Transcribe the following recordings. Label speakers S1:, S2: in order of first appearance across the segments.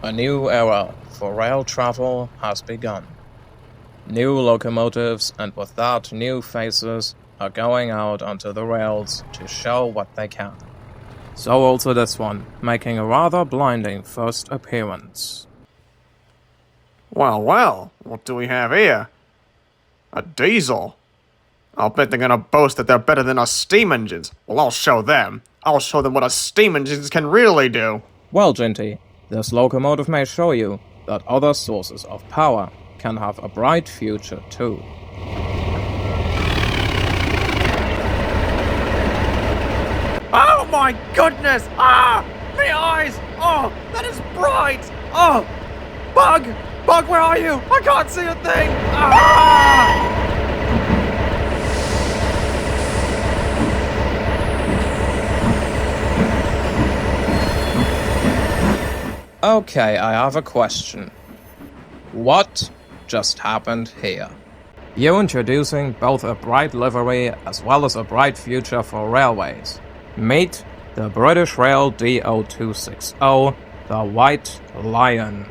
S1: A new era for rail travel has begun. New locomotives, and with that new faces, are going out onto the rails to show what they can. So also this one, making a rather blinding first appearance.
S2: Well, well, what do we have here? A diesel. I'll bet they're gonna boast that they're better than our steam engines. Well, I'll show them. I'll show them what our steam engines can really do.
S1: Well, Ginty, this locomotive may show you that other sources of power can have a bright future too.
S2: Oh my goodness! Ah! My eyes! Oh, that is bright! Oh! Bug! Bug, where are you? I can't see a thing! Ah!
S1: Okay, I have a question. What just happened here? You're introducing both a bright livery as well as a bright future for railways. Meet the British Rail D0260, the White Lion.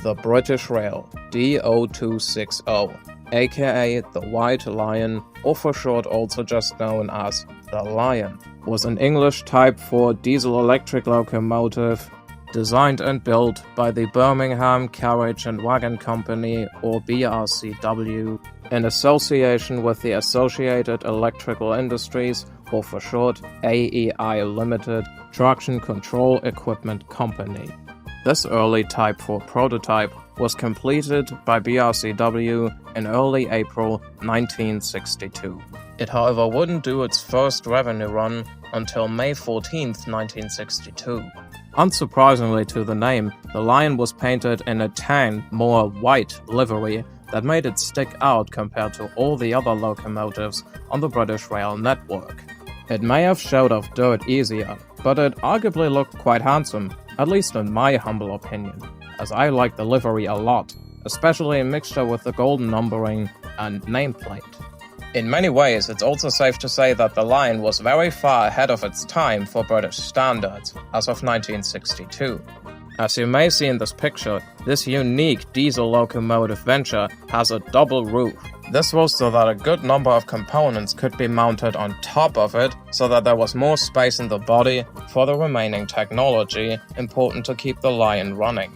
S1: The British Rail D0260, aka the White Lion, or for short also just known as the Lion, was an English Type 4 diesel-electric locomotive designed and built by the Birmingham Carriage and Wagon Company, or BRCW, in association with the Associated Electrical Industries, or for short AEI Limited, Traction Control Equipment Company. This early Type 4 prototype was completed by BRCW in early April 1962. It however wouldn't do its first revenue run until May 14, 1962. Unsurprisingly to the name, the Lion was painted in a tan, more white livery that made it stick out compared to all the other locomotives on the British Rail network. It may have showed off dirt easier, but it arguably looked quite handsome, at least in my humble opinion, as I like the livery a lot, especially in mixture with the golden numbering and nameplate. In many ways, it's also safe to say that the Lion was very far ahead of its time for British standards, as of 1962. As you may see in this picture, this unique diesel locomotive venture has a double roof. This was so that a good number of components could be mounted on top of it, so that there was more space in the body for the remaining technology important to keep the Lion running.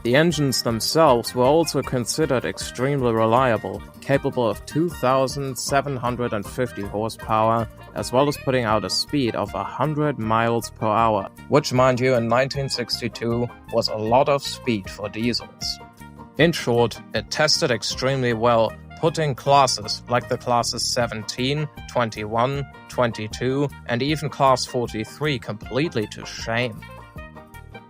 S1: The engines themselves were also considered extremely reliable, capable of 2,750 horsepower, as well as putting out a speed of 100 miles per hour, which, mind you, in 1962 was a lot of speed for diesels. In short, it tested extremely well, putting classes like the classes 17, 21, 22, and even class 43 completely to shame.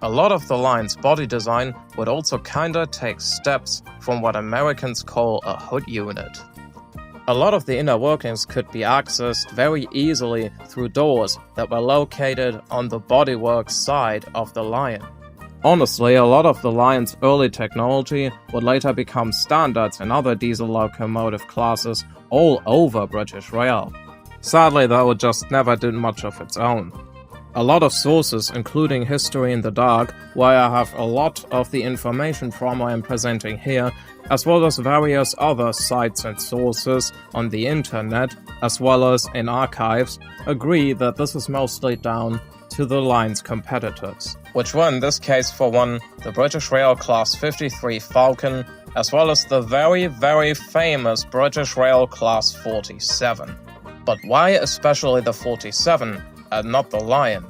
S1: A lot of the Lion's body design would also kinda take steps from what Americans call a hood unit. A lot of the inner workings could be accessed very easily through doors that were located on the bodywork side of the Lion. Honestly, a lot of the Lion's early technology would later become standards in other diesel locomotive classes all over British Rail. Sadly, though, it just never did much of its own. A lot of sources, including History in the Dark, where I have a lot of the information from I am presenting here, as well as various other sites and sources on the internet, as well as in archives, agree that this is mostly down to the Lion's competitors, which were in this case for one, the British Rail Class 53 Falcon, as well as the very, very famous British Rail Class 47. But why especially the 47? And not the Lion?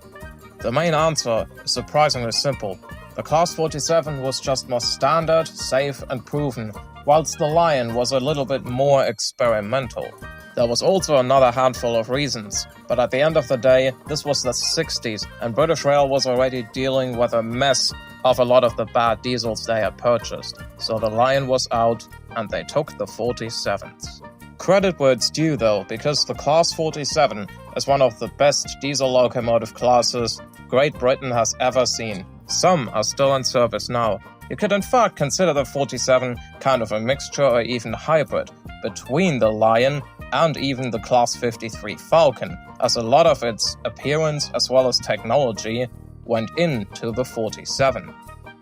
S1: The main answer is surprisingly simple. The Class 47 was just more standard, safe, and proven, whilst the Lion was a little bit more experimental. There was also another handful of reasons, but at the end of the day, this was the 60s, and British Rail was already dealing with a mess of a lot of the bad diesels they had purchased, so the Lion was out, and they took the 47s. Credit where it's due though, because the Class 47 is one of the best diesel locomotive classes Great Britain has ever seen. Some are still in service now. You could in fact consider the 47 kind of a mixture or even hybrid between the Lion and even the Class 53 Falcon, as a lot of its appearance as well as technology went into the 47.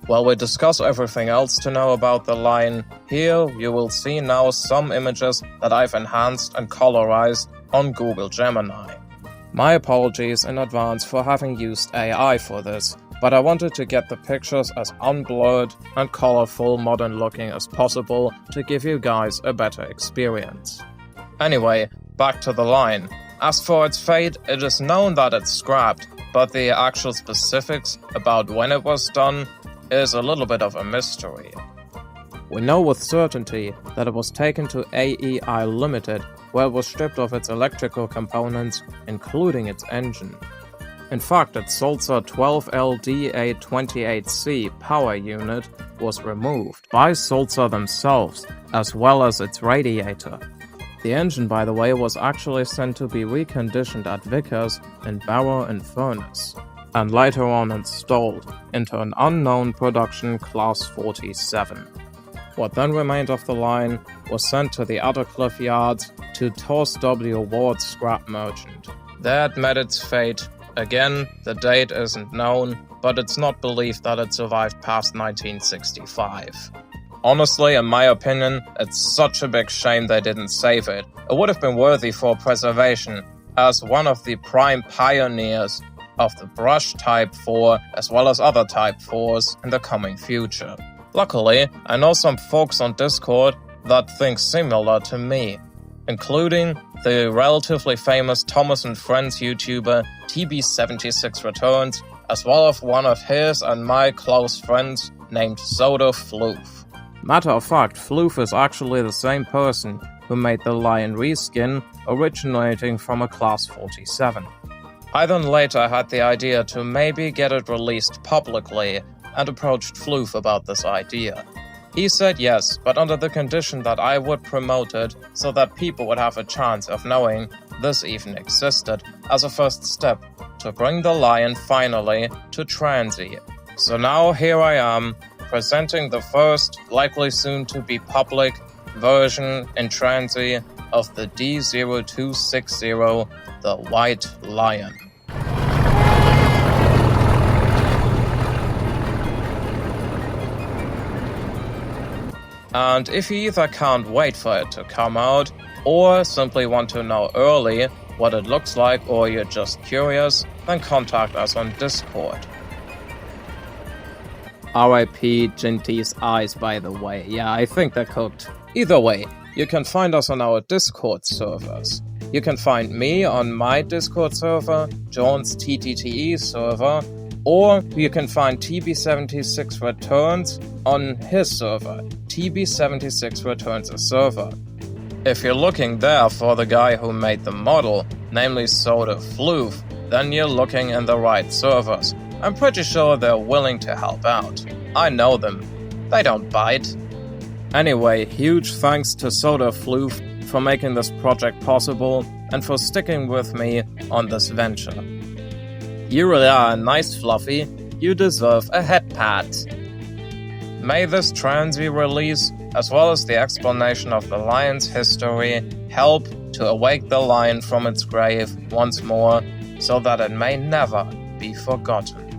S1: While we discuss everything else to know about the Lion, here you will see now some images that I've enhanced and colorized on Google Gemini. My apologies in advance for having used AI for this, but I wanted to get the pictures as unblurred and colorful modern looking as possible to give you guys a better experience. Anyway, back to the Lion. As for its fate, it is known that it's scrapped, but the actual specifics about when it was done is a little bit of a mystery. We know with certainty that it was taken to AEI Limited, where it was stripped of its electrical components, including its engine. In fact, its Sulzer 12L D0260 power unit was removed by Sulzer themselves, as well as its radiator. The engine, by the way, was actually sent to be reconditioned at Vickers in Barrow and Furness, and later on installed into an unknown production Class 47. What then remained of the Lion was sent to the Cliff yards to Thos W. Ward's scrap merchant. There it met its fate. Again, the date isn't known, but it's not believed that it survived past 1965. Honestly, in my opinion, it's such a big shame they didn't save it. It would have been worthy for preservation, as one of the prime pioneers of the brush Type 4 as well as other Type 4s in the coming future. Luckily, I know some folks on Discord that think similar to me, including the relatively famous Thomas and Friends YouTuber TB76 Returns, as well as one of his and my close friends named Soda Floof. Matter of fact, Floof is actually the same person who made the Lion reskin, originating from a Class 47. I then later had the idea to maybe get it released publicly, and approached Floof about this idea. He said yes, but under the condition that I would promote it so that people would have a chance of knowing this even existed, as a first step to bring the Lion finally to Trainz. So now here I am, presenting the first, likely soon to be public, version in Trainz of the D0260, the White Lion. And if you either can't wait for it to come out, or simply want to know early what it looks like, or you're just curious, then contact us on Discord. RIP Jinty's eyes, by the way. Yeah, I think they're cooked. Either way, you can find us on our Discord servers. You can find me on my Discord server, John's TTTE server, or you can find TB76 Returns on his server, TB76 Returns a server. If you're looking there for the guy who made the model, namely Soda Floof, then you're looking in the right servers. I'm pretty sure they're willing to help out. I know them. They don't bite. Anyway, huge thanks to Soda Floof for making this project possible and for sticking with me on this venture. You really are a nice Fluffy. You deserve a head pat. May this Trainz release, as well as the explanation of the Lion's history, help to awake the Lion from its grave once more, so that it may never be forgotten.